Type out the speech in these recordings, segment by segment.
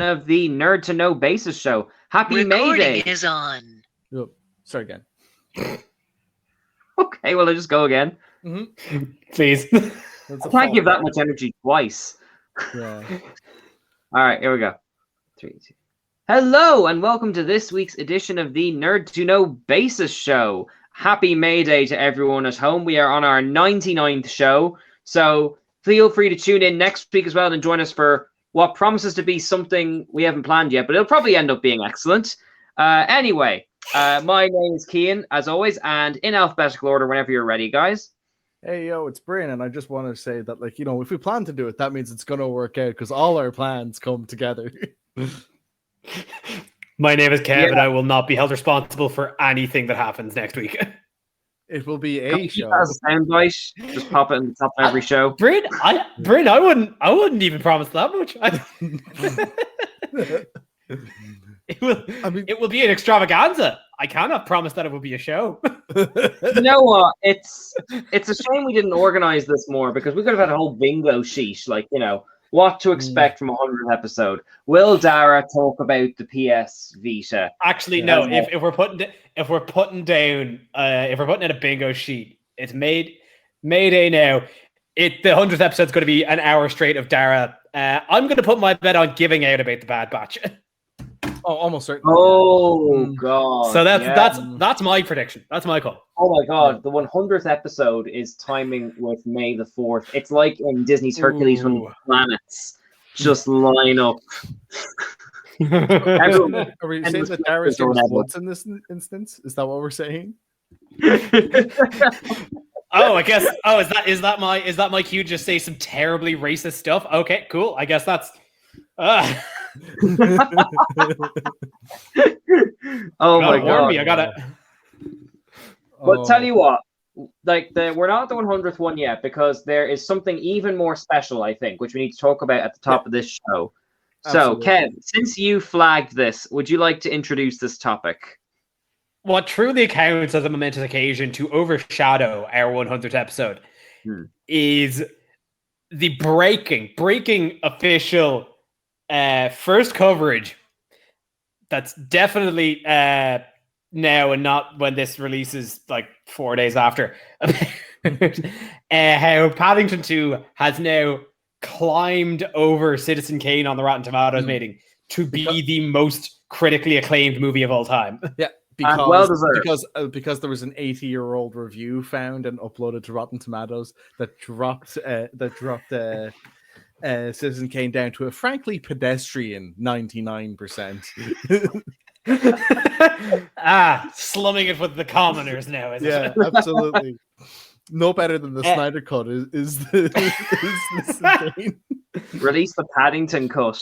of the Nerd to Know Basis show. Happy May Day. Recording is on. Oh, start again. Okay, well, I'll just go again. Please. I can't give that much energy twice. Yeah. All right, here we go. 3, 2. Hello, and welcome to this week's edition of the Nerd to Know Basis show. Happy May Day to everyone at home. We are on our 99th show, so feel free to tune in next week as well and join us for what promises to be something we haven't planned yet, but it'll probably end up being excellent. Anyway, my name is Cian, as always, and in alphabetical order whenever you're ready, guys. Hey, yo, it's Brian, and I just want to say that, like, you know, if we plan to do it, that means it's going to work out because all our plans come together. My name is Kev, and I will not be held responsible for anything that happens next week. It will be a show. As a soundbite, just pop it in the top of every show. Bryn, I wouldn't even promise that much. It will be an extravaganza. I cannot promise that it will be a show. You know what? It's a shame we didn't organize this more because we could have had a whole bingo sheet, like, you know, what to expect from a 100th episode. Will Dara talk about the PS Vita? Actually, no. If we're putting in a bingo sheet, it's Mayday now. The 100th episode is going to be an hour straight of Dara. I'm going to put my bet on giving out about the Bad Batch. Oh, almost certainly. Oh god! So that's my prediction. That's my call. Oh my god! The 100th episode is timing with May the 4th. It's like in Disney's Hercules when the planets just line up. Are we saying that Dara's doing what's in this instance? Is that what we're saying? Oh, I guess. Oh, is that my cue? To just say some terribly racist stuff. Okay, cool. I guess that's. Oh my god! I got it. But tell you what, like we're not at the 100th one yet because there is something even more special, I think, which we need to talk about at the top of this show. Absolutely. So, Kev, since you flagged this, would you like to introduce this topic? What truly counts as a momentous occasion to overshadow our 100th episode is the breaking official first coverage. That's definitely now and not when this releases like 4 days after. How Paddington 2 has now climbed over Citizen Kane on the Rotten Tomatoes rating to be the most critically acclaimed movie of all time. Yeah, because there was an 80-year-old review found and uploaded to Rotten Tomatoes that dropped Citizen Kane down to a frankly pedestrian 99%. Slumming it with the commoners now, isn't it? Yeah, absolutely. No better than the Snyder Cut is the Kane. Release the Paddington cut.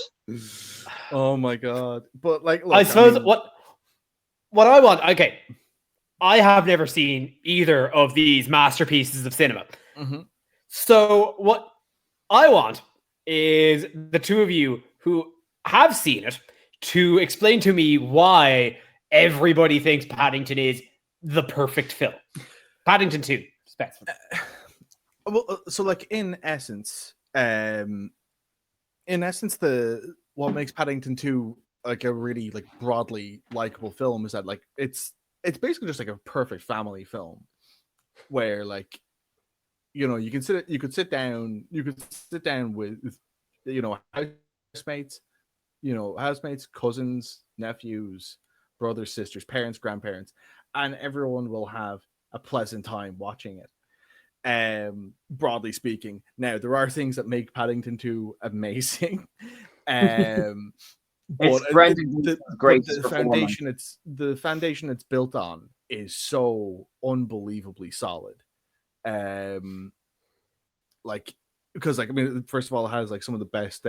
Oh my god! But like, look, I suppose what I want. Okay, I have never seen either of these masterpieces of cinema. Mm-hmm. So what I want is the two of you who have seen it to explain to me why everybody thinks Paddington is the perfect film. Paddington 2, specifically. Well, so like in essence, what makes Paddington 2 like a really like broadly likable film is that like it's basically just like a perfect family film where like, you know, you could sit down with, you know, housemates, cousins, nephews, brothers, sisters, parents, grandparents, and everyone will have a pleasant time watching it. Broadly speaking. Now there are things that make Paddington 2 amazing. But the foundation it's built on is so unbelievably solid. Like, because like, I mean, first of all, it has like some of the best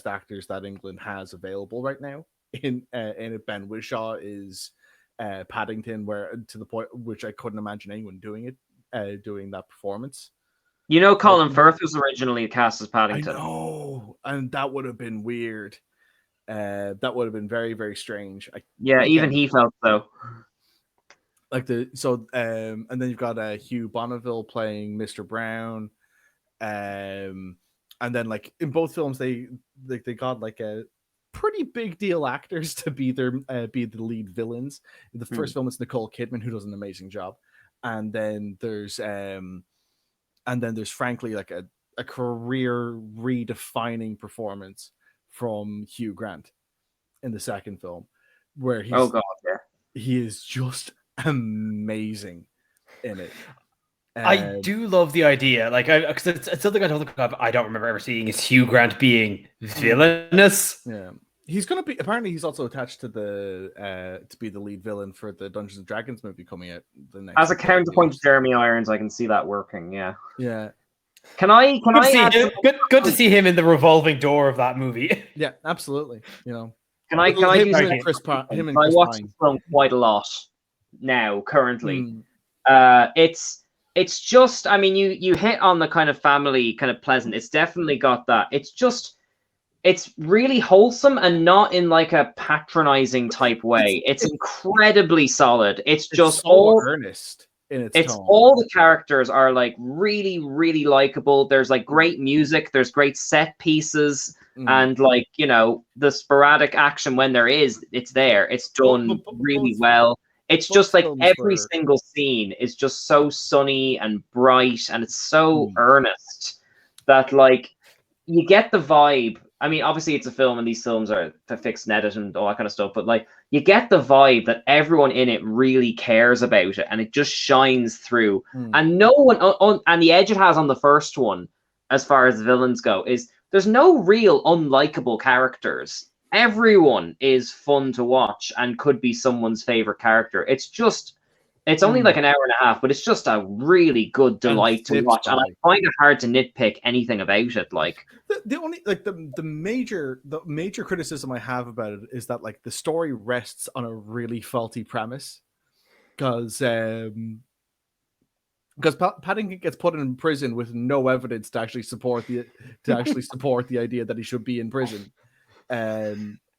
actors that England has available right now. In it, Ben Whishaw is Paddington, where to the point which I couldn't imagine anyone doing that performance. You know, Colin Firth was originally cast as Paddington. I know, and that would have been weird. That would have been very, very strange. Even he felt so. Like and then you've got Hugh Bonneville playing Mr. Brown, and then like in both films they got like pretty big deal actors to be the lead villains. In the first film, it's Nicole Kidman, who does an amazing job, and then there's frankly like a career redefining performance from Hugh Grant in the second film, where he is just amazing in it. I do love the idea, like, because it's something I don't think I don't remember ever seeing is Hugh Grant being villainous. Yeah, he's gonna be. Apparently, he's also attached to to be the lead villain for the Dungeons and Dragons movie coming out the next. As a counterpoint to Jeremy Irons, I can see that working. Yeah. Yeah. Can I add good to see him in the revolving door of that movie. Yeah, absolutely. You know. Can I him and Chris I watch the film quite a lot now, currently. It's just, I mean, you hit on the kind of family, kind of pleasant. It's definitely got that. It's really wholesome and not in like a patronizing type way. It's incredibly solid. It's just so all earnest in its tone. All the characters are like really, really likable. There's like great music. There's great set pieces. And like, you know, the sporadic action when there is, it's there. It's done really well. It's just like every single scene is just so sunny and bright, and it's so earnest that like you get the vibe. I mean, obviously it's a film, and these films are to fix and edit and all that kind of stuff, but like you get the vibe that everyone in it really cares about it, and it just shines through. And no one and the edge it has on the first one, as far as the villains go, is there's no real unlikable characters. Everyone is fun to watch and could be someone's favorite character. It's only like an hour and a half, but it's just a really good delight to watch. And I find it hard to nitpick anything about it. Like the only like the major criticism I have about it is that like the story rests on a really faulty premise, because Paddington gets put in prison with no evidence to actually support the idea that he should be in prison.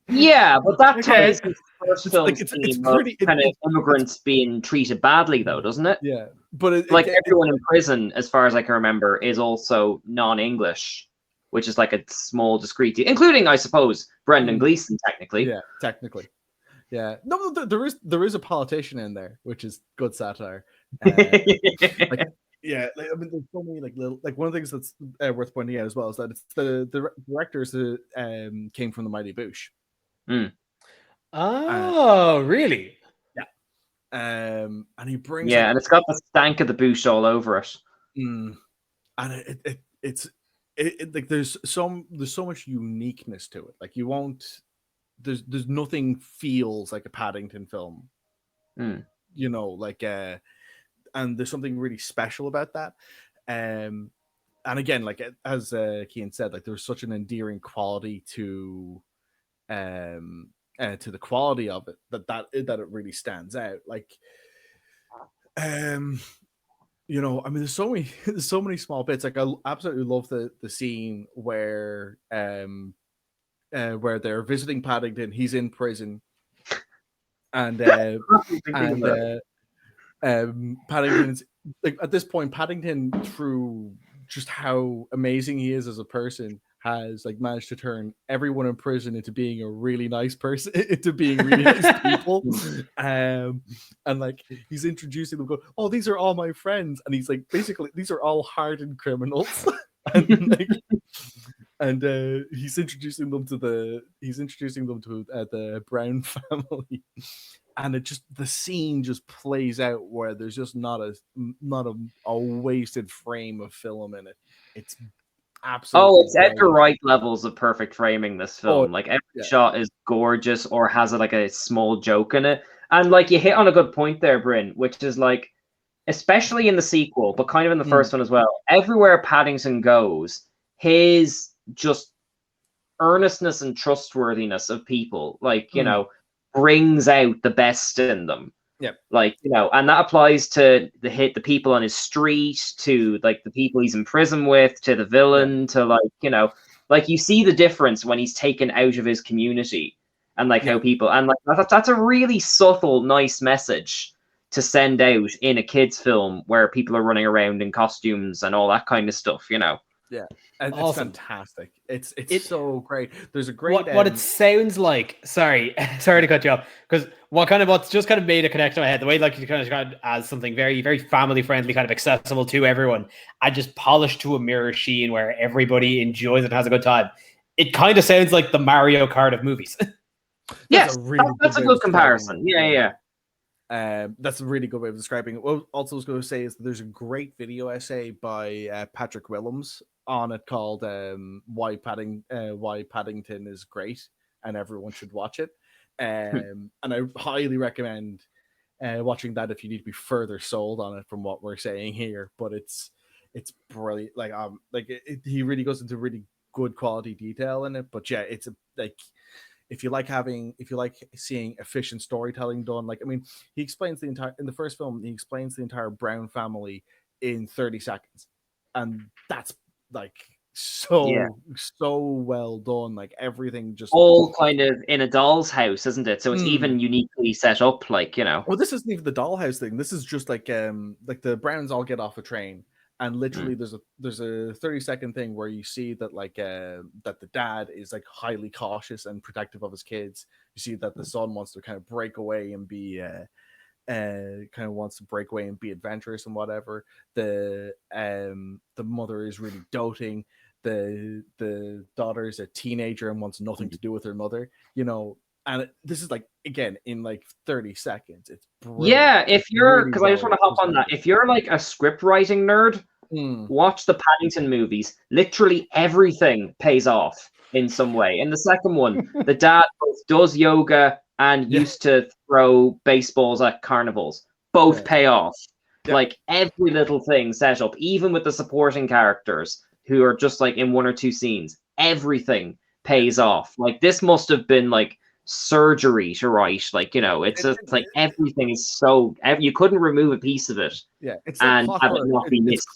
Yeah, but that ties his first film it's kind of immigrants being treated badly, though, doesn't it? Yeah, but everyone in prison, as far as I can remember, is also non-English, which is like a small discrete, including, I suppose, Brendan Gleeson, technically. Yeah, technically. Yeah, no, there is a politician in there, which is good satire. Yeah, like, I mean, there's so many like little, like one of the things that's worth pointing out as well is that it's the directors who came from the Mighty Boosh. Oh, really? Yeah. And he brings and it's got the stank of the Boosh all over it. And it's like there's so much uniqueness to it. Like you won't. There's nothing feels like a Paddington film. You know, like and there's something really special about that. And again, like as Cian said, like there's such an endearing quality to the quality of it that it really stands out. Like you know, I mean, there's so many small bits. Like I absolutely love the scene where they're visiting Paddington. He's in prison, and Paddington's like at this point, Paddington, through just how amazing he is as a person, has like managed to turn everyone in prison into being a really nice person, into being really nice people. And like he's introducing them, go, oh, these are all my friends, and he's like, basically, these are all hardened criminals. And he's introducing them to the Brown family, and it just the scene just plays out where there's just not a wasted frame of film in it. It's absolutely it's Edgar Wright levels of perfect framing. This film, like every shot is gorgeous or has like a small joke in it, and like you hit on a good point there, Bryn, which is like, especially in the sequel, but kind of in the first one as well. Everywhere Paddington goes, his just earnestness and trustworthiness of people, like, you know, brings out the best in them. Yeah. Like, you know, and that applies to the people on his street, to like the people he's in prison with, to the villain, to like, you know, like you see the difference when he's taken out of his community, and like how people, and like that's a really subtle, nice message to send out in a kid's film where people are running around in costumes and all that kind of stuff, you know. Yeah, and it's Awesome. fantastic. It's so great. There's a great what it sounds like. Sorry to cut you off, because what's just kind of made a connection in my head, the way like you kind of described as something very, very family friendly, kind of accessible to everyone, and just polished to a mirror sheen where everybody enjoys it and has a good time. It kind of sounds like the Mario Kart of movies. Yes, that's a good comparison. Yeah. That's a really good way of describing it. What I also was going to say is that there's a great video essay by Patrick Willems on it called "Why Paddington is Great and Everyone Should Watch It," and I highly recommend watching that if you need to be further sold on it from what we're saying here. But it's brilliant. He really goes into really good quality detail in it. But yeah, it's if you like seeing efficient storytelling done, he explains in the first film, he explains the entire Brown family in 30 seconds. And that's so well done. Like everything just all kind of in a doll's house, isn't it? So it's even uniquely set up, Well, this isn't even the dollhouse thing. This is just like the Browns all get off a train. And literally, there's a 30-second thing where you see that that the dad is like highly cautious and protective of his kids. You see that the son wants to kind of break away and be adventurous and whatever. The mother is really doting. The daughter is a teenager and wants nothing to do with her mother. And this is again in 30 seconds. It's brilliant. Yeah, if you're because I just want to hop on that. If you're like a script writing nerd, watch the Paddington movies. Literally everything pays off in some way. In the second one, the dad both does yoga and used to throw baseballs at carnivals. Both pay off. Yeah. Like every little thing set up, even with the supporting characters who are just in one or two scenes, everything pays off. This must have been surgery to write. It's just everything is so you couldn't remove a piece of it. Yeah, it's and have it not be missed.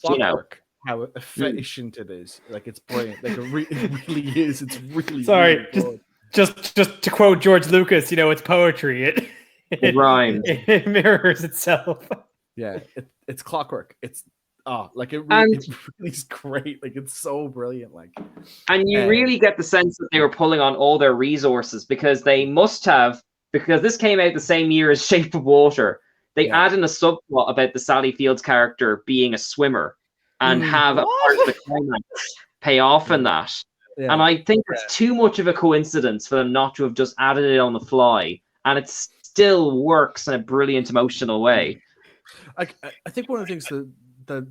How efficient it is. It's brilliant. It really is. It's really sorry. Really just to quote George Lucas, it's poetry. It rhymes. It mirrors itself. Yeah, it's clockwork. It's it really is great. It's so brilliant. And you really get the sense that they were pulling on all their resources because they must have, because this came out the same year as Shape of Water. They add in a subplot about the Sally Fields character being a swimmer and have a part of the climax pay off in that. Yeah. And I think it's too much of a coincidence for them not to have just added it on the fly. And it still works in a brilliant emotional way. I think one of the things that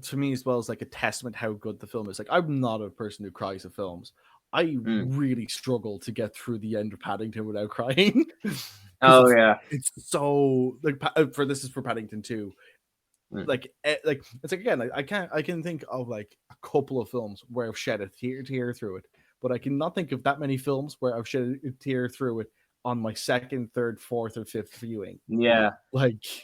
to me as well is a testament how good the film is. I'm not a person who cries at films. I really struggle to get through the end of Paddington without crying. It's so this is for Paddington 2. It's again, I can think of a couple of films where I've shed a tear through it, but I cannot think of that many films where I've shed a tear through it on my second, third, fourth, or fifth viewing. Yeah,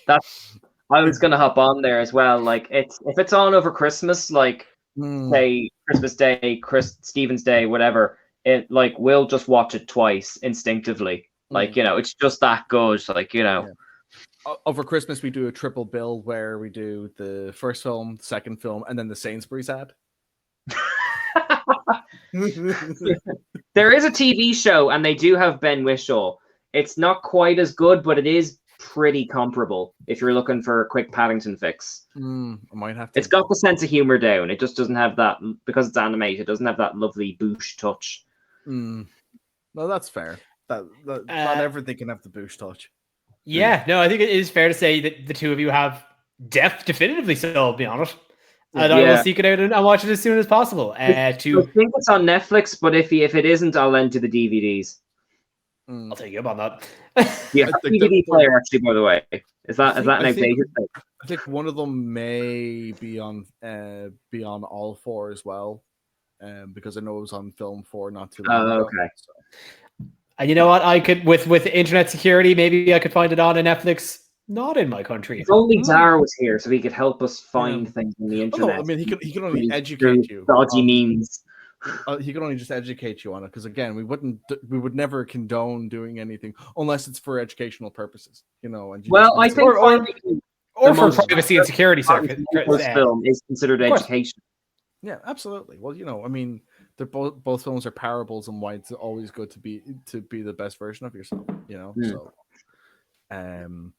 that's. I was gonna hop on there as well. If it's on over Christmas, say Christmas Day, Stephen's Day, whatever, it we'll just watch it twice instinctively. It's just that good. Yeah. Over Christmas we do a triple bill where we do the first film, second film, and then the Sainsbury's ad. There is a TV show, and they do have Ben Whishaw. It's not quite as good, but it is pretty comparable if you're looking for a quick Paddington fix. I might have to. It's got the sense of humor down. It just doesn't have that, because it's animated, it doesn't have that lovely boosh touch. No, that's fair. That not everything can have the boosh touch. Yeah, no, I think it is fair to say that the two of you have definitively sold me on it. And I will seek it out and watch it as soon as possible. I think it's on Netflix, but if it isn't, I'll lend you the DVDs. I'll take you up on that. Yeah, DVD player actually, by the way. Is that an outdated thing? I think one of them may be on all four as well, because I know it was on film 4 not too long ago. Okay. So. And you know what? I could with internet security, maybe I could find it on a Netflix. Not in my country. If only Dara was here, so he could help us find things on the internet. No, I mean, he can only educate you. Dodgy memes. He can only just educate you on it, because again, we would never condone doing anything unless it's for educational purposes, And I think or for privacy and security. Film is considered education. Yeah, absolutely. Well, I mean, they're both films are parables, and why it's always good to be the best version of yourself. So, um,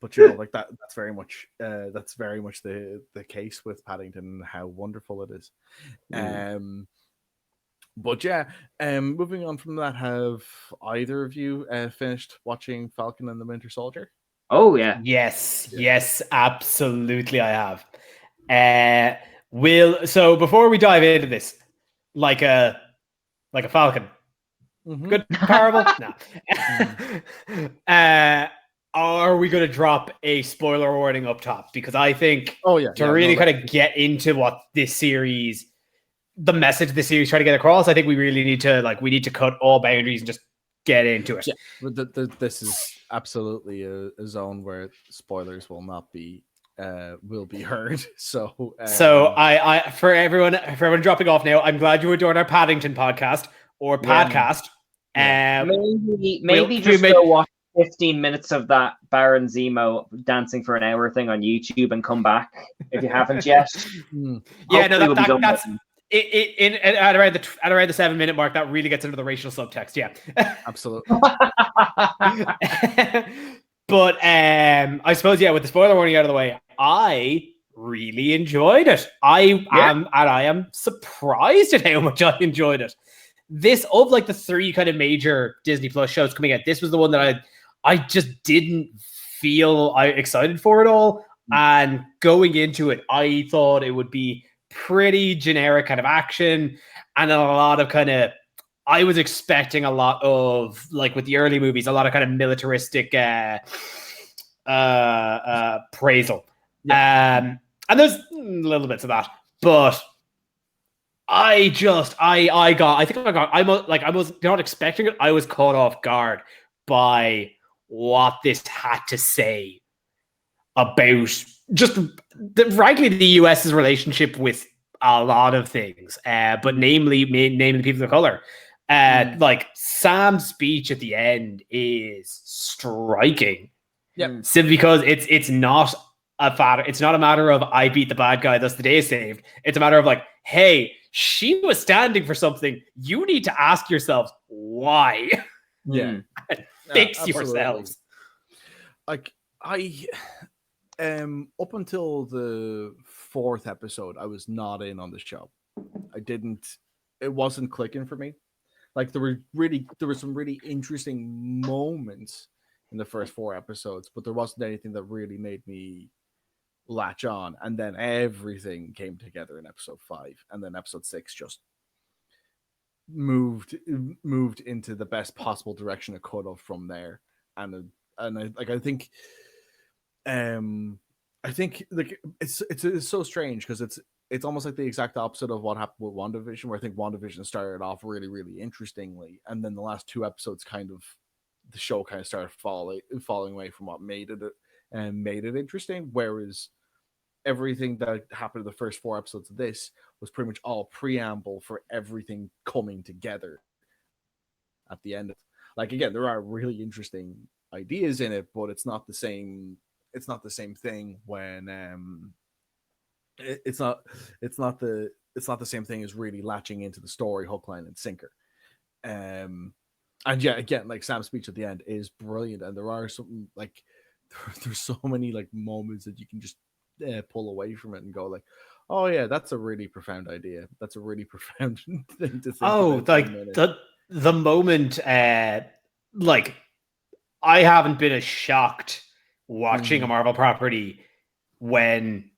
but like that's very much the case with Paddington and how wonderful it is. But yeah, moving on from that, have either of you finished watching Falcon and the Winter Soldier? Oh yeah. Yes, absolutely I have. So before we dive into this, like a falcon. Good parable? No. Are we going to drop a spoiler warning up top? Because I think to really kind of get into what this series, the message the series trying to get across, I think we really need to cut all boundaries and just get into it. Yeah, this is absolutely a zone where spoilers will not be will be heard. So I for everyone dropping off now, I'm glad you were doing our Paddington podcast or podcast. Maybe just go watch 15 minutes of that Baron Zemo dancing for an hour thing on YouTube and come back if you haven't yet. Yeah, no, that's at around the 7-minute mark. That really gets into the racial subtext. Yeah, absolutely. But I suppose with the spoiler warning out of the way, I really enjoyed it. I am surprised at how much I enjoyed it. This, of like the 3 kind of major Disney Plus shows coming out, this was the one that I just didn't feel excited for at all. And going into it, I thought it would be pretty generic kind of action and a lot of kind of, I was expecting a lot of, like with the early movies, a lot of kind of militaristic appraisal. And there's little bits of that, but I was not expecting it. I was caught off guard by what this had to say about just frankly the US's relationship with a lot of things, but namely the people of color. Like Sam's speech at the end is striking. Yeah, simply because it's not a matter of I beat the bad guy, thus the day is saved. It's a matter of like, hey, she was standing for something. You need to ask yourselves why. Yeah. Fix yourselves. Like I up until the 4th episode, I was not in on the show. It wasn't clicking for me. Like there were some really interesting moments in the first 4 episodes, but there wasn't anything that really made me latch on. And then everything came together in episode 5, and then episode 6 just moved into the best possible direction it could have from there. And I think like it's so strange because it's almost like the exact opposite of what happened with WandaVision, where I think WandaVision started off really, really interestingly, and then the last 2 episodes the show kind of started falling away from what made it interesting, whereas everything that happened in the first 4 episodes of this was pretty much all preamble for everything coming together at the end. Like, again, there are really interesting ideas in it, but it's not the same thing when it's not the same thing as really latching into the story hook, line, and sinker. And yeah, again, like Sam's speech at the end is brilliant, and there are some like there's so many like moments that you can just pull away from it and go like, oh yeah, that's a really profound idea. That's a really profound thing to think. Oh, like the moment, like I haven't been as shocked watching a Marvel property when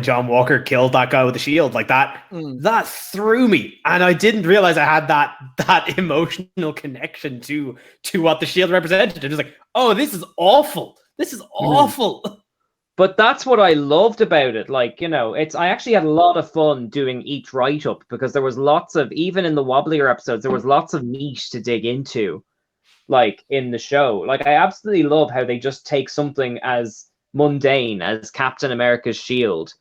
John Walker killed that guy with the shield like that. That threw me, and I didn't realize I had that emotional connection to what the shield represented. It was like, oh, this is awful. This is awful. But that's what I loved about it. Like, I actually had a lot of fun doing each write-up because there was lots of, even in the wobblier episodes, there was lots of meat to dig into, like, in the show. Like, I absolutely love how they just take something as mundane as Captain America's shield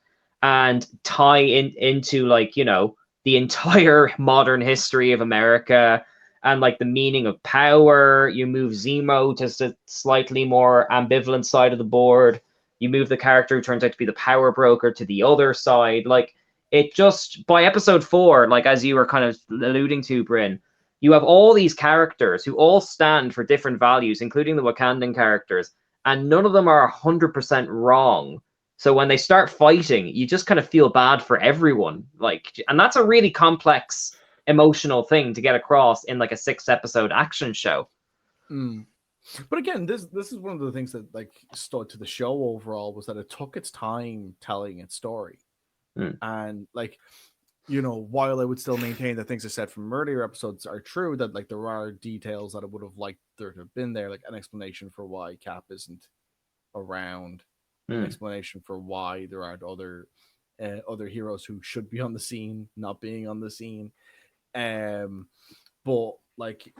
and tie into, like, the entire modern history of America and, like, the meaning of power. You move Zemo to a slightly more ambivalent side of the board. You move the character who turns out to be the power broker to the other side. Like, it just by episode 4, like as you were kind of alluding to, Bryn, you have all these characters who all stand for different values, including the Wakandan characters, and none of them are 100% wrong. So when they start fighting, you just kind of feel bad for everyone. Like, and that's a really complex emotional thing to get across in like a 6-episode action show. But again, this is one of the things that like stood to the show overall, was that it took its time telling its story. And like, you know, while I would still maintain that things I said from earlier episodes are true, that like there are details that I would have liked there to have been there, like an explanation for why Cap isn't around, an explanation for why there aren't other heroes who should be on the scene not being on the scene. But like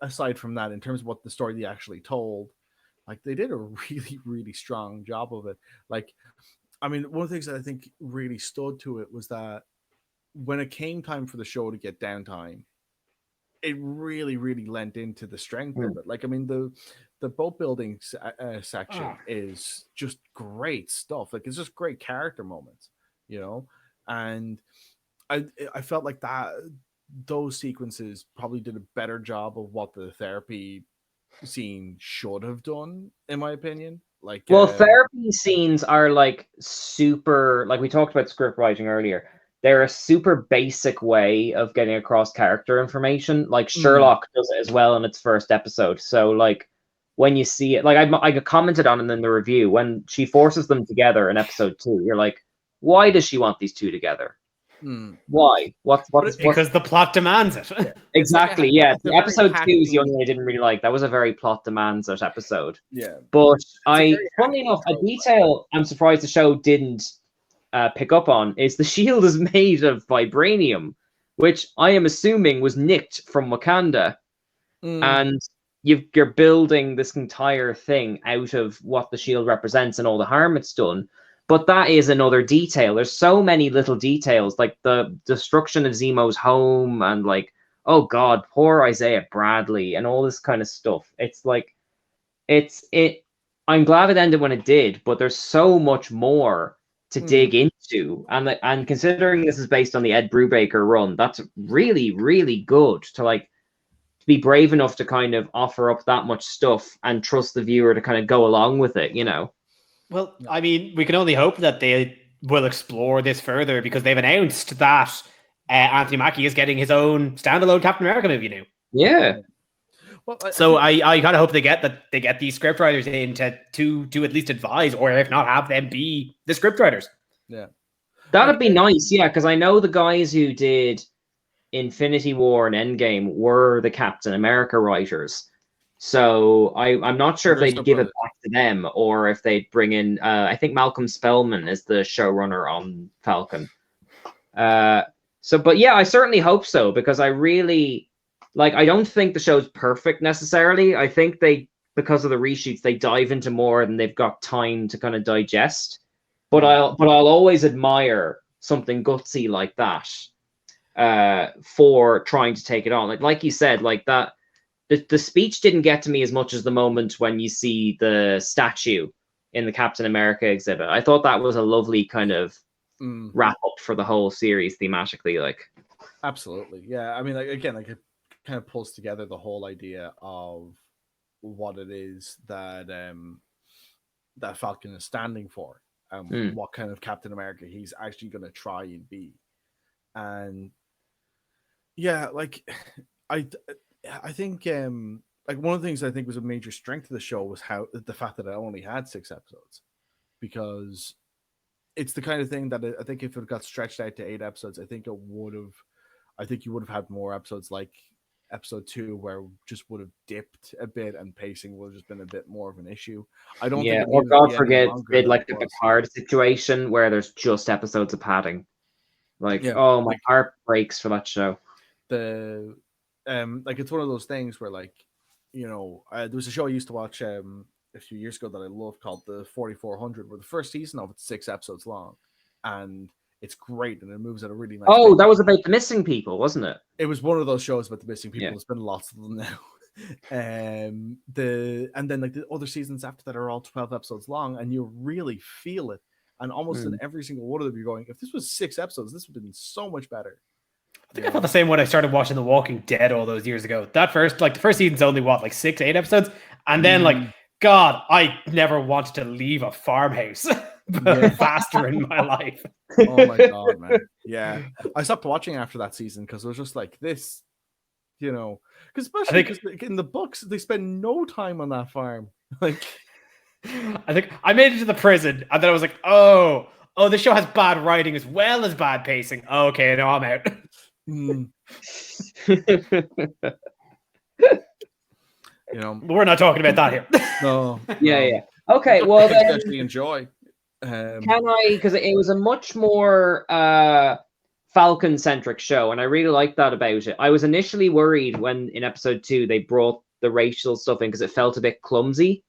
aside from that, in terms of what the story they actually told, like they did a really, really strong job of it. Like, I mean, one of the things that I think really stood to it was that when it came time for the show to get downtime, it really, really lent into the strength of it. Like, I mean, the boat building section is just great stuff. Like, it's just great character moments, you know? And I felt like those sequences probably did a better job of what the therapy scene should have done, in my opinion. Like, well, therapy scenes are like super, like we talked about script writing earlier. They're a super basic way of getting across character information. Like Sherlock does it as well in its first episode. So like when you see it, like I commented on it in the review, when she forces them together in episode 2, you're like, why does she want these two together? Why? Because the plot demands it. Yeah. Exactly. Like the episode 2 is the only one I didn't really like. That was a very plot demands it episode. Yeah. But funnily enough, a detail I'm surprised the show didn't pick up on is the shield is made of vibranium, which I am assuming was nicked from Wakanda. And you're building this entire thing out of what the shield represents and all the harm it's done. But that is another detail. There's so many little details, like the destruction of Zemo's home and like, oh God, poor Isaiah Bradley and all this kind of stuff. It's like, I'm glad it ended when it did, but there's so much more to dig into. And considering this is based on the Ed Brubaker run, that's really, really good to be brave enough to kind of offer up that much stuff and trust the viewer to kind of go along with it, you know? Well, I mean, we can only hope that they will explore this further, because they've announced that Anthony Mackie is getting his own standalone Captain America movie now. Yeah. Well, so I kind of hope they get these scriptwriters in to at least advise, or if not, have them be the scriptwriters. Yeah, that'd be nice. Yeah, because I know the guys who did Infinity War and Endgame were the Captain America writers. So I'm not sure if they'd give it back to them or if they'd bring in. I think Malcolm Spellman is the showrunner on Falcon. But yeah, I certainly hope so, because I really I don't think the show's perfect necessarily. I think because of the reshoots, they dive into more than they've got time to kind of digest. But I'll always admire something gutsy like that for trying to take it on. Like you said, like that. The speech didn't get to me as much as the moment when you see the statue in the Captain America exhibit. I thought that was a lovely kind of wrap up for the whole series thematically. Like, absolutely, yeah. I mean, like again, like it kind of pulls together the whole idea of what it is that that Falcon is standing for, and what kind of Captain America he's actually going to try and be. And yeah, like I think like one of the things I think was a major strength of the show was the fact that it only had 6 episodes, because it's the kind of thing that I think if it got stretched out to 8 episodes, I think you would have had more episodes like episode 2, where just would have dipped a bit and pacing would have just been a bit more of an issue. I don't think or God forbid did like the Picard situation where there's just episodes of padding. Oh, my heart breaks for that show. Like it's one of those things where there was a show I used to watch a few years ago that I loved called the 4400, where the first season of it's 6 episodes long, and it's great and it moves at a really nice pace. That was about the missing people, wasn't it? It was one of those shows about the missing people. There's been lots of them now. And then like the other seasons after that are all 12 episodes long, and you really feel it. and almost in every single one of them, you're going, if this was 6 episodes, this would have been so much better. I think I felt the same when I started watching The Walking Dead all those years ago. The first season's only what, 6, 8 episodes, and then God, I never wanted to leave a farmhouse faster in my life. Oh my God, man! Yeah, I stopped watching after that season because it was just like this, because especially because in the books they spend no time on that farm. Like, I think I made it to the prison, and then I was like, oh, this show has bad writing as well as bad pacing. Okay, no, I'm out. We're not talking about that here. No. Yeah. Okay, well then, especially enjoy. Can I? Because it was a much more Falcon-centric show, and I really liked that about it. I was initially worried when in episode 2 they brought the racial stuff in because it felt a bit clumsy.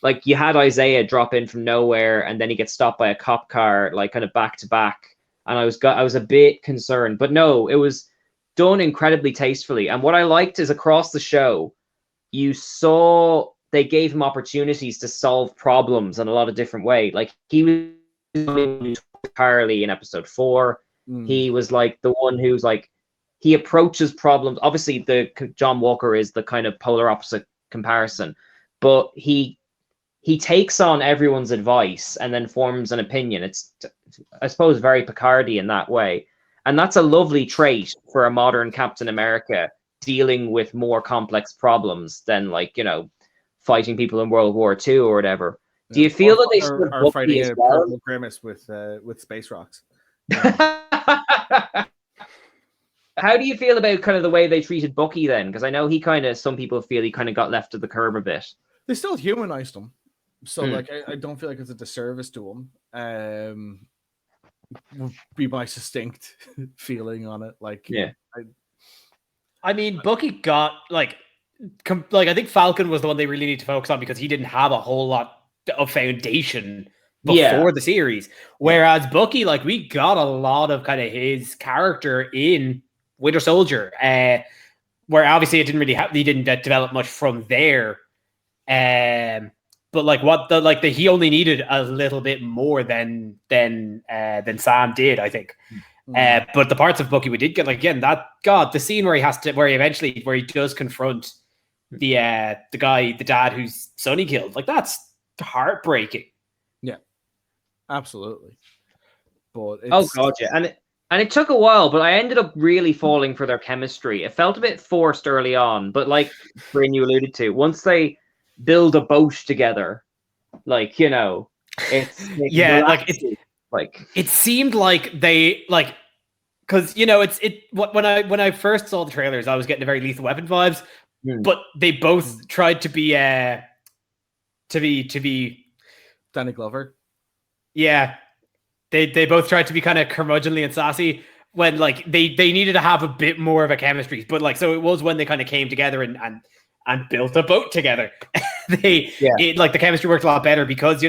Like you had Isaiah drop in from nowhere, and then he gets stopped by a cop car, like kind of back to back. And I was a bit concerned, but no, it was done incredibly tastefully. And what I liked is across the show, you saw they gave him opportunities to solve problems in a lot of different ways. Like he was Carly in episode 4. He was like the one who's like, he approaches problems. Obviously, the John Walker is the kind of polar opposite comparison, but he takes on everyone's advice and then forms an opinion. It's, I suppose, very Picardy in that way. And that's a lovely trait for a modern Captain America dealing with more complex problems than fighting people in World War II or whatever. Do you feel that they should are fighting a purple grimace with space rocks? How do you feel about kind of the way they treated Bucky then? Because I know some people feel he kind of got left to the curb a bit. They still humanized him. So I don't feel like it's a disservice to him. Would be my succinct feeling on it. I mean, Bucky got I think Falcon was the one they really need to focus on because he didn't have a whole lot of foundation before the series. Whereas Bucky, we got a lot of kind of his character in Winter Soldier, where obviously it didn't really he didn't develop much from there. But he only needed a little bit more than Sam did, I think. But the parts of Bucky we did get, the scene where he does confront the dad whose son he killed, that's heartbreaking. Yeah, absolutely. But oh god, yeah, and it took a while, but I ended up really falling for their chemistry. It felt a bit forced early on, but like Bryn, you alluded to, once they build a boat together, it's it seemed like they because when I first saw the trailers, I was getting a very Lethal Weapon vibes, but they both tried to be Danny Glover. Yeah, they both tried to be kind of curmudgeonly and sassy when they needed to have a bit more of a chemistry, but so it was when they kind of came together and built a boat together. The chemistry worked a lot better because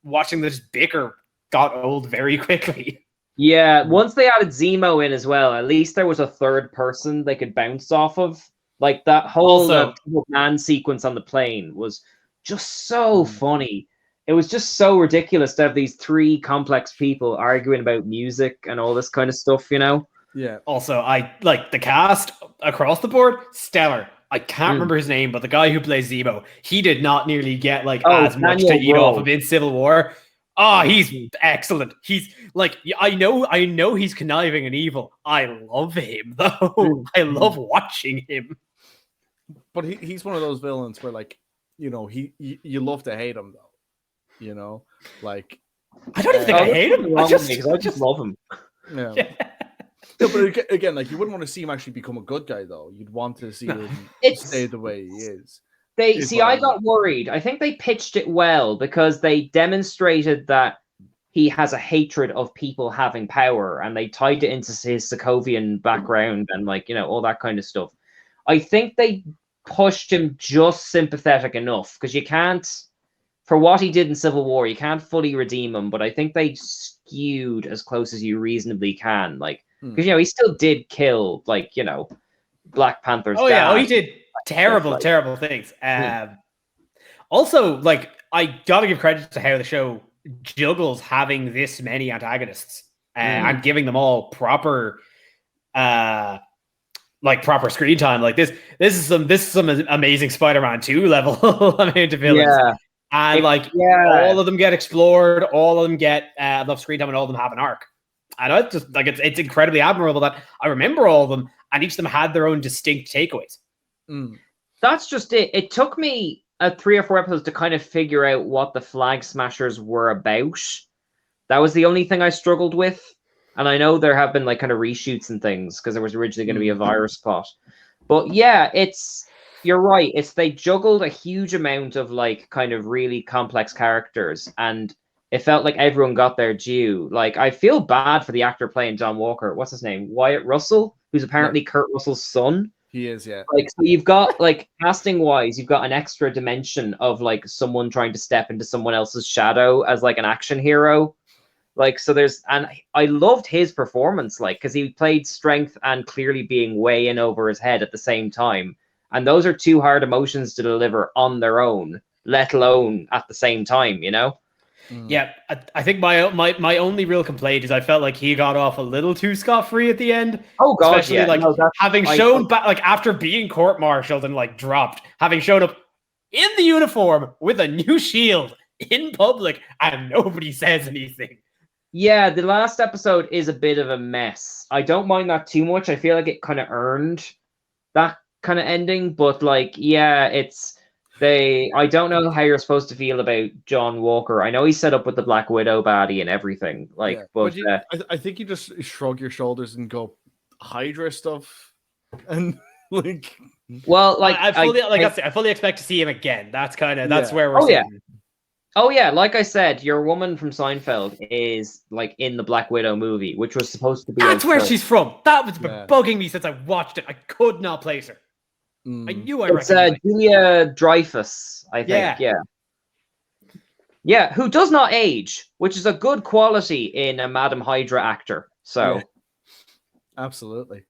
watching this bicker got old very quickly. Yeah, once they added Zemo in as well, at least there was a third person they could bounce off of. Like that whole man sequence on the plane was just so funny. It was just so ridiculous to have these 3 complex people arguing about music and all this kind of stuff, Yeah. Also, I the cast across the board, stellar. I can't remember his name, but the guy who plays Zemo, he did not nearly get as much to eat off of in Civil War. Oh, he's excellent. He's I know he's conniving and evil. I love him though. I love watching him. But he's one of those villains where you love to hate him though. I don't even think I hate him. I just love him. Yeah. No, but again, you wouldn't want to see him actually become a good guy, though. You'd want to see him stay the way he is. I got worried. I think they pitched it well because they demonstrated that he has a hatred of people having power, and they tied it into his Sokovian background and all that kind of stuff. I think they pushed him just sympathetic enough because you can't, for what he did in Civil War, you can't fully redeem him. But I think they skewed as close as you reasonably can, because he still did kill Black Panther's dad. Yeah, he did terrible things. Also, I gotta give credit to how the show juggles having this many antagonists and giving them all proper proper screen time. Like this is some amazing Spider-Man 2 level amount of villains. Yeah. And all of them get explored, all of them get enough screen time, and all of them have an arc. And I just like it's incredibly admirable that I remember all of them, and each of them had their own distinct takeaways. That's just it. It took me 3 or 4 episodes to kind of figure out what the Flag Smashers were about. That was the only thing I struggled with. And I know there have been like kind of reshoots and things because there was originally going to be a virus plot. But yeah, you're right. They juggled a huge amount of like kind of really complex characters, and it felt like everyone got their due. Like I feel bad for the actor playing John Walker. What's his name? Wyatt Russell, who's apparently Kurt Russell's son. He is, yeah. Like so you've got like casting wise, you've got an extra dimension of like someone trying to step into someone else's shadow as like an action hero. Like so and I loved his performance, like because he played strength and clearly being way in over his head at the same time. And those are 2 hard emotions to deliver on their own, let alone at the same time, you know? Yeah, I think my only real complaint is I felt like he got off a little too scot-free at the end. Oh god, especially having shown back, like after being court-martialed and like dropped, having shown up in the uniform with a new shield in public, and nobody says anything. Yeah, the last episode is a bit of a mess. I don't mind that too much. I feel like it kind of earned that kind of ending, but like, yeah, I don't know how you're supposed to feel about John Walker. I know he's set up with the Black Widow baddie and everything, like, yeah. But I think you just shrug your shoulders and go Hydra stuff, and like, well, like I fully expect to see him again. That's where we're sitting. Oh yeah, like I said, your woman from Seinfeld is like in the Black Widow movie, which was supposed to be. That's where she's from. That was been bugging me since I watched it. I could not place her. I knew I recognized. It's Julia Dreyfus, I think. Yeah, who does not age, which is a good quality in a Madam Hydra actor. So, absolutely.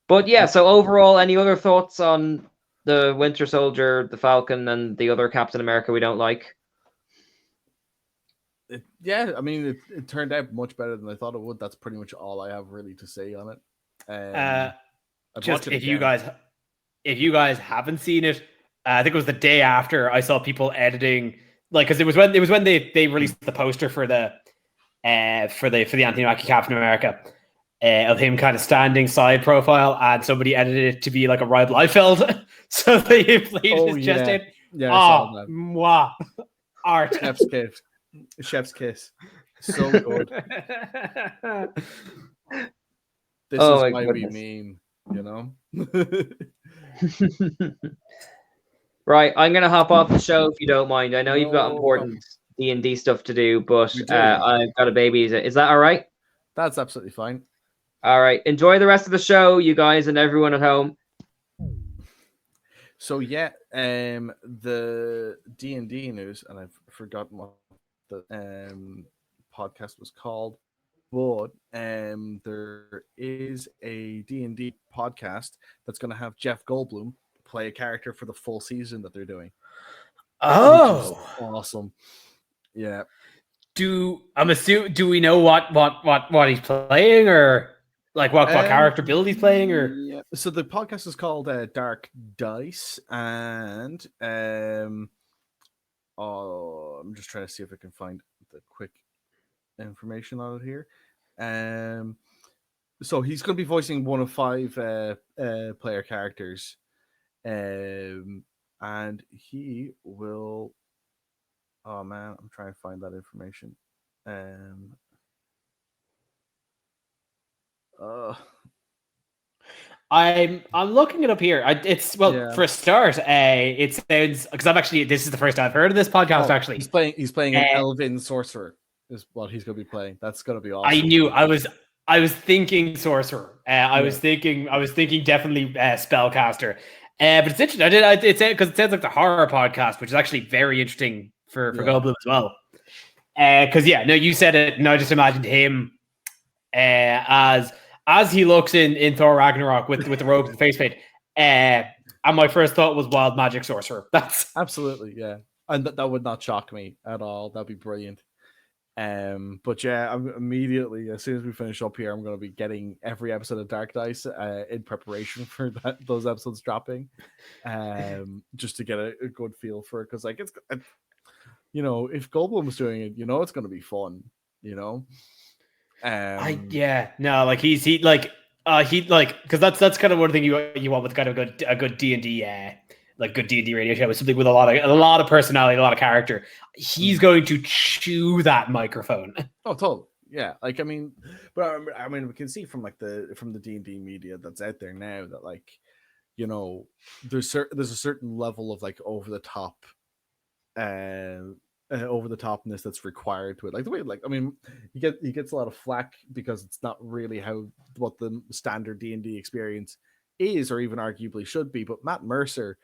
But yeah, so overall, any other thoughts on the Winter Soldier, the Falcon, and the other Captain America we don't like? I mean, it turned out much better than I thought it would. That's pretty much all I have really to say on it. Just if you guys haven't seen it, I think it was the day after I saw people editing, like, because it was when they released the poster for the Anthony Mackie Captain America. Of him kind of standing side profile, and somebody edited it to be like a Rob Liefeld, so they inflated his chest out. Yeah, I saw that. Mwah. Art. Chef's kiss. So good. This is why we mean, you know. Right, I'm gonna hop off the show if you don't mind. I know you've got important D&D stuff to do, but I've got a baby. Is that all right? That's absolutely fine. All right. Enjoy the rest of the show, you guys and everyone at home. So yeah, the D&D news, and I've forgotten what the podcast was called, but there is a D&D podcast that's going to have Jeff Goldblum play a character for the full season that they're doing. Oh, awesome! Yeah. Do we know what he's playing, or like what character build he's playing, or? Yeah. So the podcast is called Dark Dice, and I'm just trying to see if I can find the quick information on it here. So he's going to be voicing one of 5 player characters, and he will. Oh man, I'm trying to find that information. I'm looking it up here. For a start, it sounds, because this is the first I've heard of this podcast. Actually, he's playing an elven sorcerer. Is what he's going to be playing. That's going to be awesome. I knew. I was thinking sorcerer. I was thinking definitely spellcaster. But it's interesting. Because it sounds like the horror podcast, which is actually very interesting for Goldblum as well. You said it, and I just imagined him as he looks in Thor Ragnarok with the robes and face paint. And my first thought was wild magic sorcerer. That's absolutely, yeah. and that would not shock me at all. That'd be brilliant. But yeah, I'm immediately, as soon as we finish up here, I'm going to be getting every episode of Dark Dice in preparation for those episodes dropping, just to get a good feel for it. Because like it's, you know, if Goldblum's doing it, you know, it's going to be fun. You know, like because that's kind of one thing you want with kind of a good D&D like good D&D radio show, with something with a lot of personality, a lot of character. He's going to chew that microphone. Oh, totally. Yeah, like I mean, but I mean, we can see from like from the D&D media that's out there now that, like, you know, there's a certain level of like over the topness that's required to it. Like the way, like, I mean, he gets a lot of flack because it's not really what the standard D&D experience is, or even arguably should be. But Matt Mercer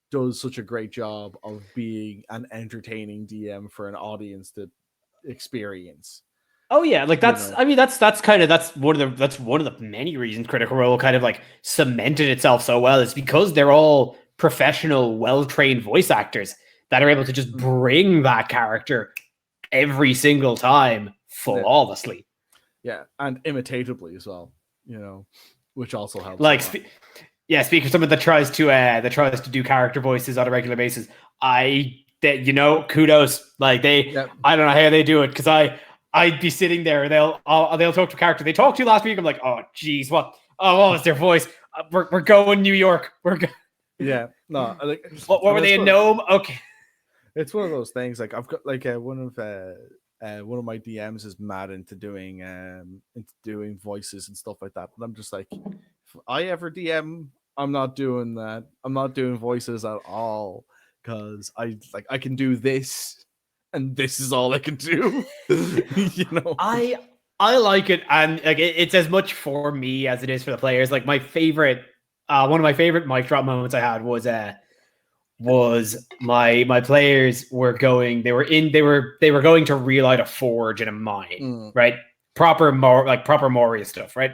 does such a great job of being an entertaining DM for an audience to experience. Oh yeah, like that's, you know, I mean, that's one of the many reasons Critical Role kind of like cemented itself so well, is because they're all professional, well-trained voice actors that are able to just bring that character every single time flawlessly. Yeah, and imitatively as well, you know, which also helps. Like, speaking of someone that tries to do character voices on a regular basis, you know, kudos. Like I don't know how they do it, because I'd be sitting there and they'll talk to a character they talked to last week. I'm like, oh geez, what was their voice? We're going New York. Yeah, no, like, what were they, a gnome? Okay. It's one of those things. Like, I've got like one of my DMs is mad into doing voices and stuff like that. And I'm just like, if I ever DM, I'm not doing that. I'm not doing voices at all, because I can do this, and this is all I can do. You know, I like it, and like it's as much for me as it is for the players. Like my favorite, one of my favorite mic drop moments I had was my players were going to relight a forge in a mine, right? Proper Moria stuff, right?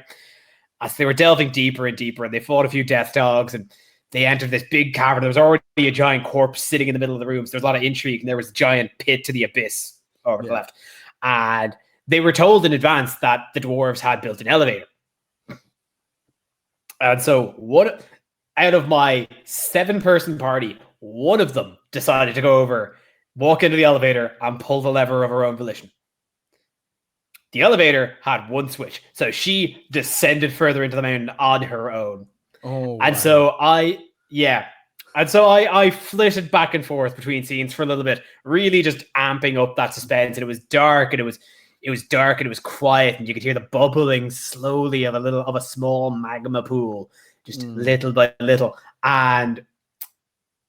As they were delving deeper and deeper, and they fought a few death dogs, and they entered this big cavern. There was already a giant corpse sitting in the middle of the room, so there was a lot of intrigue, and there was a giant pit to the abyss over to the left. And they were told in advance that the dwarves had built an elevator. And so out of my 7-person party, one of them decided to go over, walk into the elevator, and pull the lever of her own volition. The elevator had one switch, so she descended further into the mountain on her own. Oh, and wow. so I flitted back and forth between scenes for a little bit, really just amping up that suspense. And it was dark, and it was quiet, and you could hear the bubbling slowly of a small magma pool, just little by little. And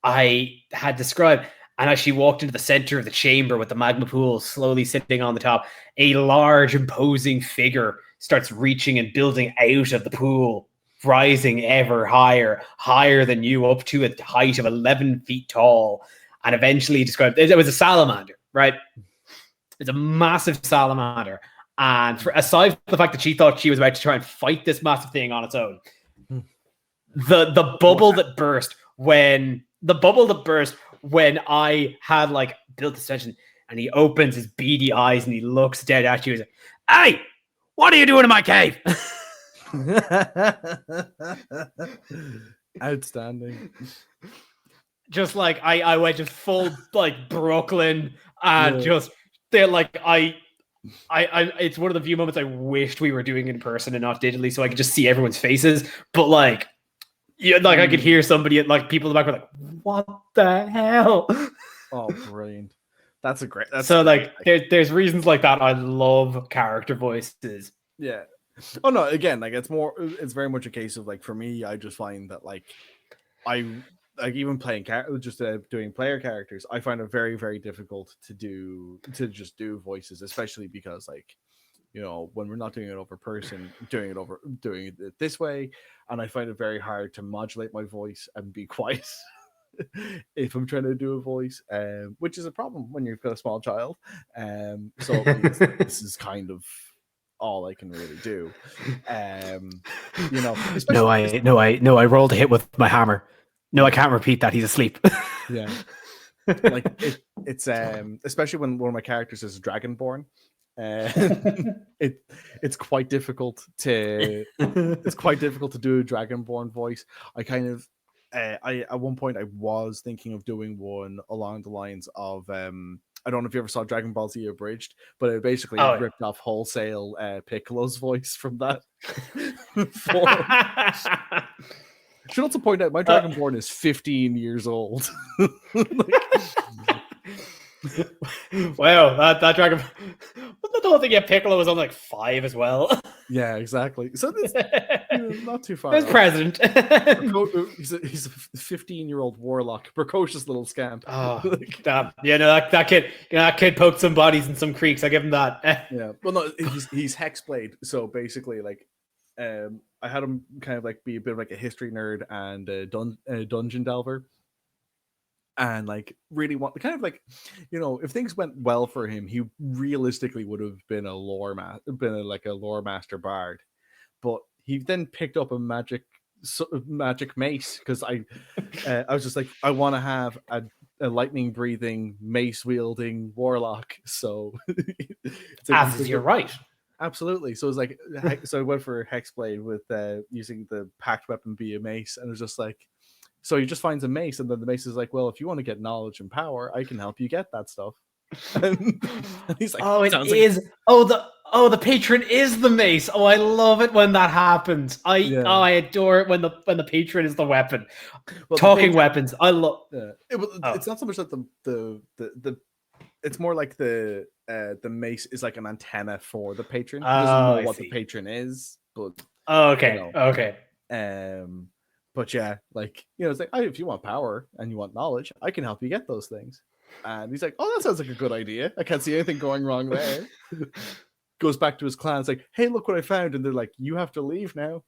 I had described, and as she walked into the center of the chamber with the magma pool slowly sitting on the top, a large, imposing figure starts reaching and building out of the pool, rising ever higher than you, up to a height of 11 feet tall, and eventually described, it was a salamander, right? It's a massive salamander. And aside from the fact that she thought she was about to try and fight this massive thing on its own, the bubble that burst when I had like built this tension, and he opens his beady eyes and he looks dead at you. He's like, "Hey, what are you doing in my cave?" Outstanding. Just like I went just full like Brooklyn, and just they're like I it's one of the few moments I wished we were doing in person and not digitally, so I could just see everyone's faces. But like, yeah, like I could hear somebody, like people in the back were like, "What the hell?" Oh, brilliant! That's great. Like there's reasons like that. I love character voices. Yeah. Oh no! Again, like it's very much a case of like, for me, I just find that like even playing doing player characters, I find it very, very difficult to just do voices, especially because, like, you know, when we're not doing it over person, doing it this way, and I find it very hard to modulate my voice and be quiet if I'm trying to do a voice, which is a problem when you've got a small child. So this is kind of all I can really do. You know, I rolled a hit with my hammer. No, I can't repeat that. He's asleep. Yeah. like it's especially when one of my characters is Dragonborn. It's quite difficult to do a Dragonborn voice. I kind of I at one point I was thinking of doing one along the lines of I don't know if you ever saw Dragon Ball Z Abridged, but it basically ripped off wholesale Piccolo's voice from that form. Should also point out my Dragonborn is 15 years old. Wow, that Dragon. I don't think Piccolo was on like 5 as well. Yeah, exactly. So this, not too far. There's president. He's a 15-year-old warlock, precocious little scamp. Oh, damn. Yeah, no, that kid poked some bodies in some creeks. I give him that. Yeah, well, no, he's Hexblade. So basically, like, I had him kind of like be a bit of like a history nerd and a dungeon delver. And like really want kind of like, if things went well for him, he realistically would have been a lore master bard, but he then picked up a magic mace because I was just like, I want to have a lightning breathing mace wielding warlock. So as you're right. Absolutely. So it was like, so I went for Hexblade with using the packed weapon be a mace, and it was just like. So he just finds a mace, and then the mace is like, well, if you want to get knowledge and power, I can help you get that stuff. And he's like, oh, it is. Like... the patron is the mace. Oh, I love it when that happens. I adore it when the patron is the weapon. Well, talking weapons. I love. It's not so much that the it's more like the mace is like an antenna for the patron. He doesn't know what the patron is, but okay. But yeah, like, it's like, if you want power and you want knowledge, I can help you get those things. And he's like, oh, that sounds like a good idea. I can't see anything going wrong there. Goes back to his clan. It's like, hey, look what I found. And they're like, you have to leave now.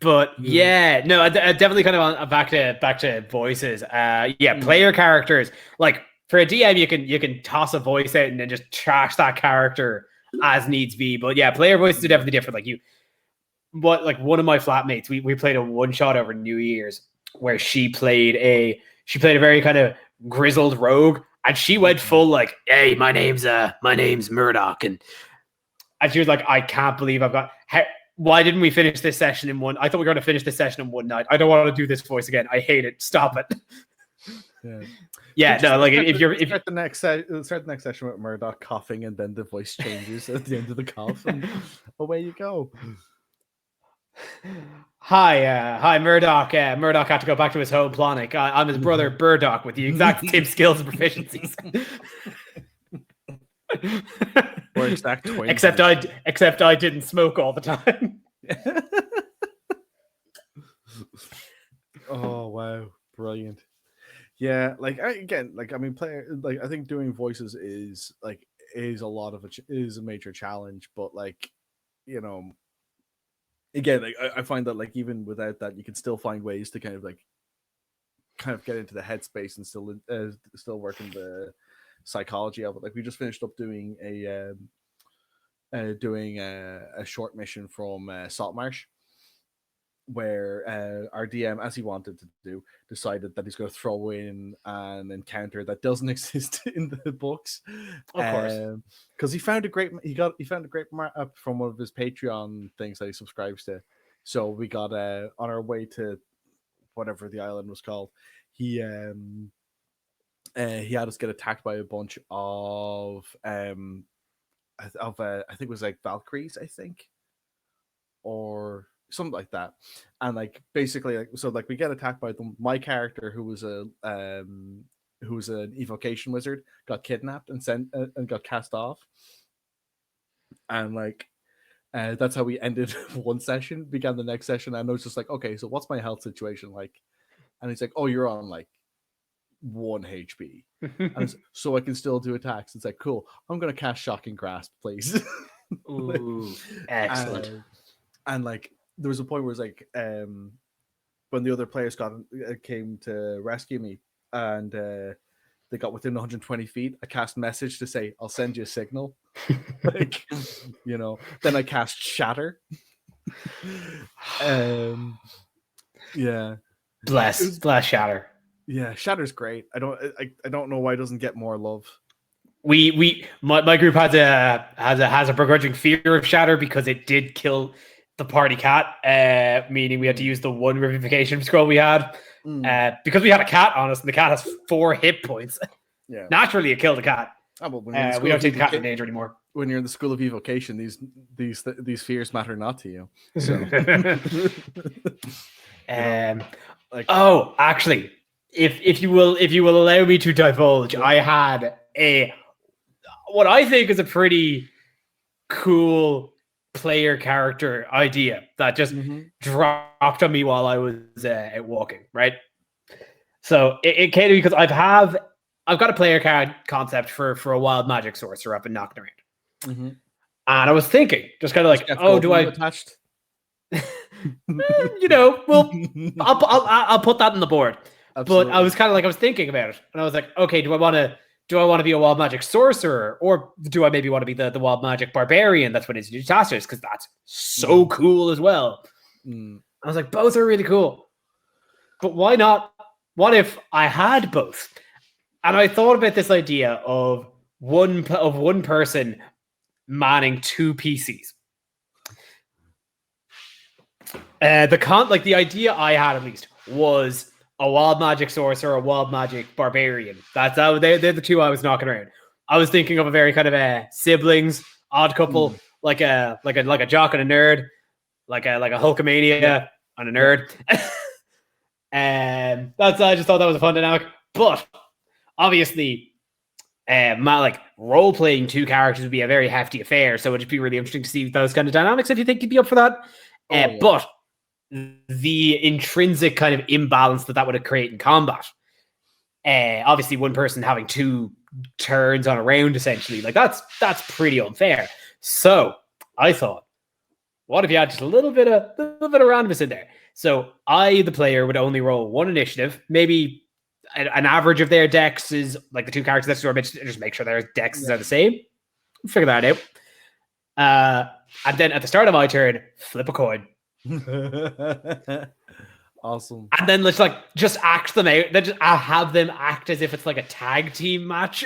But yeah, no, I definitely kind of on back to voices. Player characters. Like for a DM, you can toss a voice out and then just trash that character as needs be. But yeah, player voices are definitely different. Like one of my flatmates, we played a one shot over New Year's where she played a very kind of grizzled rogue, and she went full like, hey, my name's Murdoch, and she was like, I can't believe why didn't we finish this session in one? I thought we were going to finish this session in one night. I don't want to do this voice again. I hate it. Stop it. Yeah, no, like if start the next session with Murdoch coughing, and then the voice changes at the end of the cough, and away you go. Hi, Murdoch. Murdoch had to go back to his home planet. I'm his brother Burdock with the exact same skills and proficiencies. We're exact twins. Except I didn't smoke all the time. Oh wow, brilliant. Yeah, like I think doing voices is a major challenge, but like, again, like I find that like even without that, you can still find ways to kind of get into the headspace and still work in the psychology of it. Like we just finished up doing a short mission from Saltmarsh, where our DM, as he wanted to do, decided that he's going to throw in an encounter that doesn't exist in the books. Of course, because he found a great markup from one of his Patreon things that he subscribes to. So we got on our way to whatever the island was called. He had us get attacked by a bunch of I think it was like Valkyries, I think, or something like that. And like basically, like, so like we get attacked by them. My character, who was an evocation wizard, got kidnapped and sent and got cast off. And like that's how we ended one session, began the next session. And I was just like, okay, so what's my health situation like? And he's like, oh, you're on like 1 HP. And so I can still do attacks. It's like, cool. I'm gonna cast Shocking Grasp, please. Ooh, excellent. And like there was a point where it's like when the other players came to rescue me, and they got within 120 feet, I cast message to say, I'll send you a signal. Like, then I cast Shatter. Yeah. Bless Shatter. Yeah, Shatter's great. I don't know why it doesn't get more love. My group has a begrudging fear of Shatter because it did kill the party cat, meaning we had to use the one revivification scroll we had. Because we had a cat on us, and the cat has 4 hit points. Yeah, naturally it killed the cat. well, we don't take the cat in danger anymore. When you're in the school of evocation, these fears matter not to you. So, actually, if you will allow me to divulge, I had what I think is a pretty cool player character idea that just dropped on me while I was out walking. Right, so it came to me because I've got a player card concept for a wild magic sorcerer up in knocking around, and I was thinking, just kind of like, do I attached? I'll put that on the board. Absolutely. But I was kind of like, I was thinking about it, and I was like, okay, do I want to be a wild magic sorcerer, or do I maybe want to be the wild magic barbarian that's what is disasters, because that's so cool as well. I was like, both are really cool, but why not? What if I had both? And I thought about this idea of one person manning 2 PCs. The idea I had at least was a wild magic sorcerer, a wild magic barbarian. They're the 2 I was knocking around. I was thinking of a very kind of siblings, odd couple, like a jock and a nerd, like a Hulkamania and a nerd. And I just thought that was a fun dynamic. But obviously, role playing 2 characters would be a very hefty affair. So it'd be really interesting to see those kind of dynamics if you think you'd be up for that. But the intrinsic kind of imbalance that would create in combat, obviously one person having 2 turns on a round, essentially, like that's pretty unfair. So I thought, what if you had just a little bit of randomness in there? So I, the player, would only roll 1 initiative, maybe an average of their decks is like the 2 characters next door, just make sure their decks are the same. Figure that out. And then at the start of my turn, flip a coin. Awesome. And then let's just act them out. Then I'll have them act as if it's like a tag team match.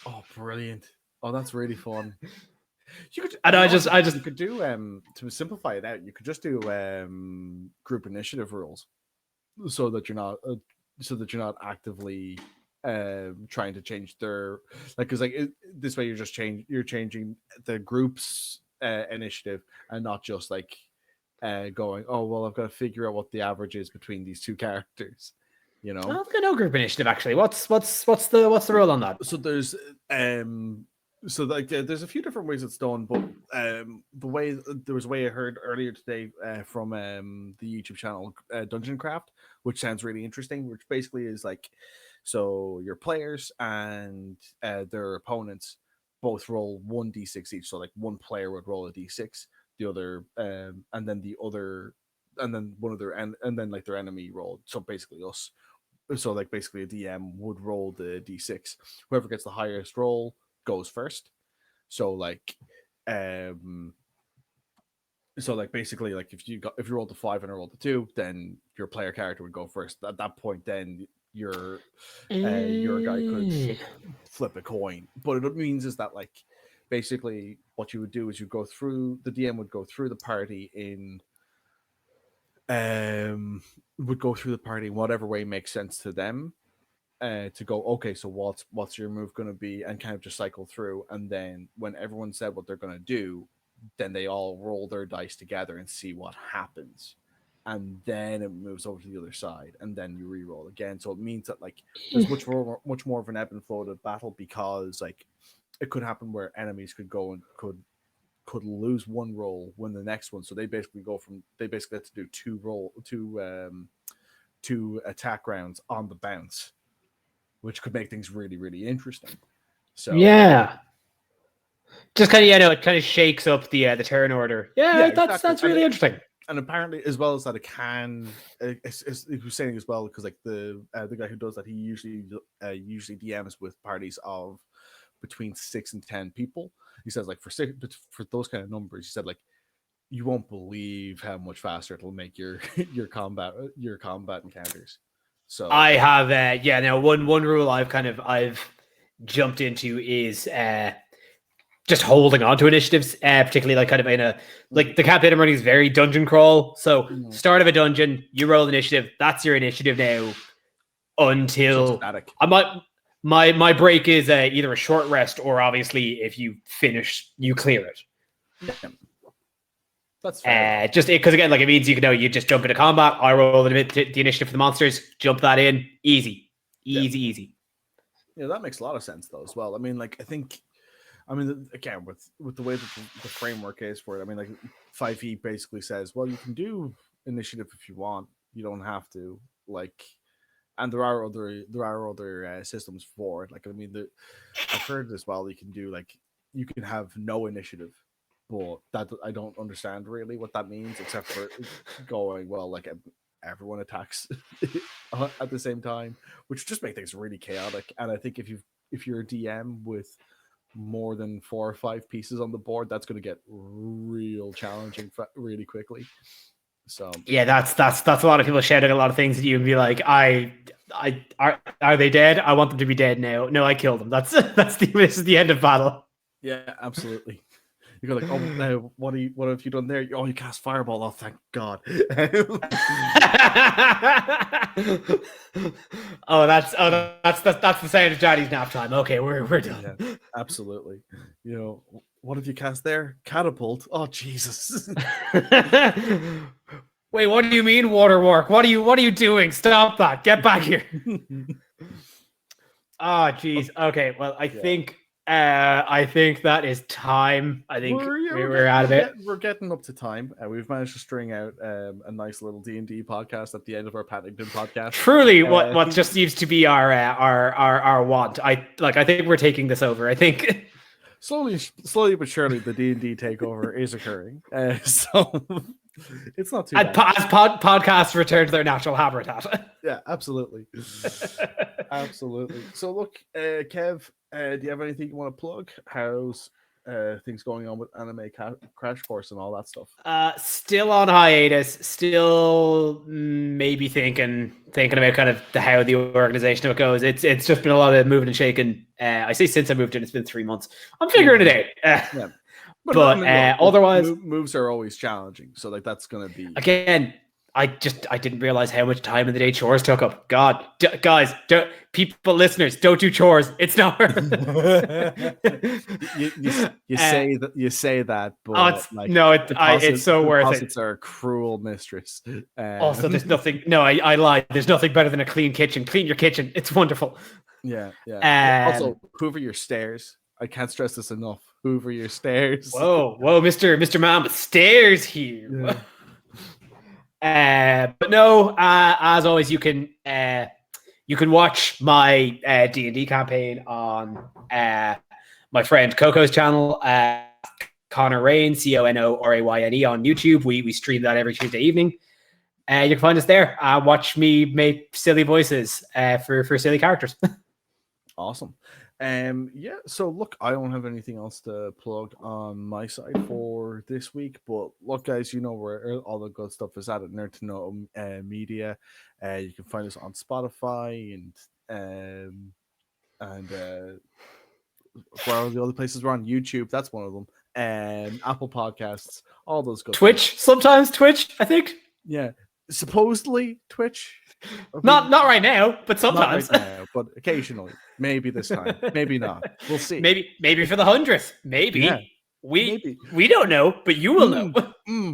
Oh, brilliant! Oh, that's really fun. You could, you could do to simplify it out. You could just do group initiative rules, so that you're not actively trying to change their because this way you're changing the group's initiative and not just going, oh well, I've got to figure out what the average is between these 2 characters. I've got no group initiative actually. What's the rule on that? So there's there's a few different ways it's done, but there was a way I heard earlier today from the YouTube channel Dungeon Craft, which sounds really interesting. Which basically is so your players and their opponents both roll 1d6 each. So one player would roll a d6. The other and then one of their and then their enemy rolled, so basically us, so basically a DM would roll the d6. Whoever gets the highest roll goes first. So basically if you rolled the 5 and I rolled the 2, then your player character would go first. At that point, then your guy could flip a coin. But it means is that basically what you would do is the DM would go through the party in whatever way makes sense to them, to go, okay, so what's your move going to be, and kind of just cycle through. And then when everyone said what they're going to do, then they all roll their dice together and see what happens. And then it moves over to the other side, and then you re-roll again. So it means that there's much more of an ebb and flow to battle, because it could happen where enemies could go and could lose 1 roll, win the next one. So they basically have to do 2 attack rounds on the bounce, which could make things really, really interesting. So yeah, just kind of it kind of shakes up the turn order. Yeah, that's really interesting. And apparently, as well as that, it can. He was saying as well, because the guy who does that, he usually DMs with parties of between 6 and 10 people. He says for those kind of numbers, he said you won't believe how much faster it'll make your combat encounters. So I have now one rule I've jumped into is just holding on to initiatives, particularly like kind of in a like the campaign I'm running is very dungeon crawl. So start of a dungeon, you roll initiative. That's your initiative now until my break is either a short rest or obviously if you finish, you clear it. Yeah. That's fair. Just because again, like it means you just jump into combat. I roll the initiative for the monsters, jump that in, easy. Yeah, that makes a lot of sense though as well. I mean, like again, with the way that the framework is for it, I mean, like 5e basically says, well, you can do initiative if you want. You don't have to. Like, and there are other systems for it. Like, I mean, I've heard as well. You can have no initiative, but that I don't understand really what that means, except for going like everyone attacks at the same time, which just makes things really chaotic. And I think if you're a DM with more than 4 or 5 pieces on the board, that's going to get real challenging really quickly. So yeah, that's a lot of people shouting a lot of things at you and be like, are they dead? I want them to be dead now. No, I killed them. This is the end of battle. Yeah, absolutely. You go like, oh, what have you done there? Oh, you cast fireball. Oh, thank God. That's the sound of Johnny's nap time. Okay, we're done. Yeah, absolutely. What have you cast there? Catapult. Oh, Jesus. Wait, what do you mean water work? What are you doing? Stop that. Get back here. Oh, jeez. Okay, well, I think that is time. I think we're out of it. We're getting up to time. We've managed to string out a nice little D&D podcast at the end of our Paddington podcast. Truly, what just seems to be our want. I think we're taking this over. I think slowly but surely the D&D takeover is occurring. So it's not too bad. As podcasts return to their natural habitat. Yeah, absolutely. Absolutely. So look, Kev, do you have anything you want to plug? How's things going on with Anime Crash Course and all that stuff? Still on hiatus. Still maybe thinking about kind of how the organization of it goes. It's just been a lot of moving and shaking. I say since I moved in, it's been 3 months. I'm figuring it out. Yeah. But otherwise, moves are always challenging. So like that's gonna be again. I didn't realize how much time in the day chores took up. God, guys, listeners, don't do chores. It's not. you say that, but it's so worth it. Deposits are a cruel mistress. Also, there's nothing. No, I lied. There's nothing better than a clean kitchen. Clean your kitchen. It's wonderful. Yeah. Also, hoover your stairs. I can't stress this enough. Hoover your stairs. Whoa, Mr. Man, but stairs here. Yeah. But no, as always, you can watch my D&D campaign on my friend Coco's channel, Connor Rain, CONORAYNE on YouTube. We stream that every Tuesday evening. You can find us there. Watch me make silly voices for silly characters. Awesome. So look, I don't have anything else to plug on my side for this week, but look, guys, you know where all the good stuff is at Nerd to Know Media. You can find us on Spotify and where are the other places? We're on YouTube. That's one of them. And Apple Podcasts, all those good Twitch, sometimes Twitch, I think. Yeah. Supposedly Twitch. Not right now, but sometimes. Not right now, but occasionally. Maybe this time. Maybe not. We'll see. Maybe for the 100th. Maybe. Yeah. We don't know, but you will know.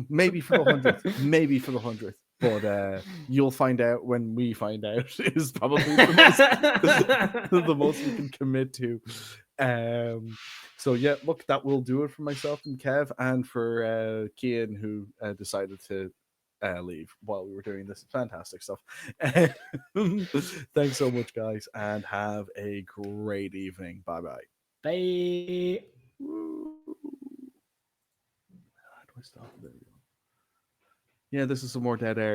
Maybe for the 100th. Maybe for the 100th. But you'll find out when we find out is probably the most we can commit to. So yeah, look, that will do it for myself and Kev, and for Kian, who decided to leave while we were doing this fantastic stuff. Thanks so much, guys, and have a great evening. Bye. Woo. How do I stop? There we go. Yeah, this is some more dead air.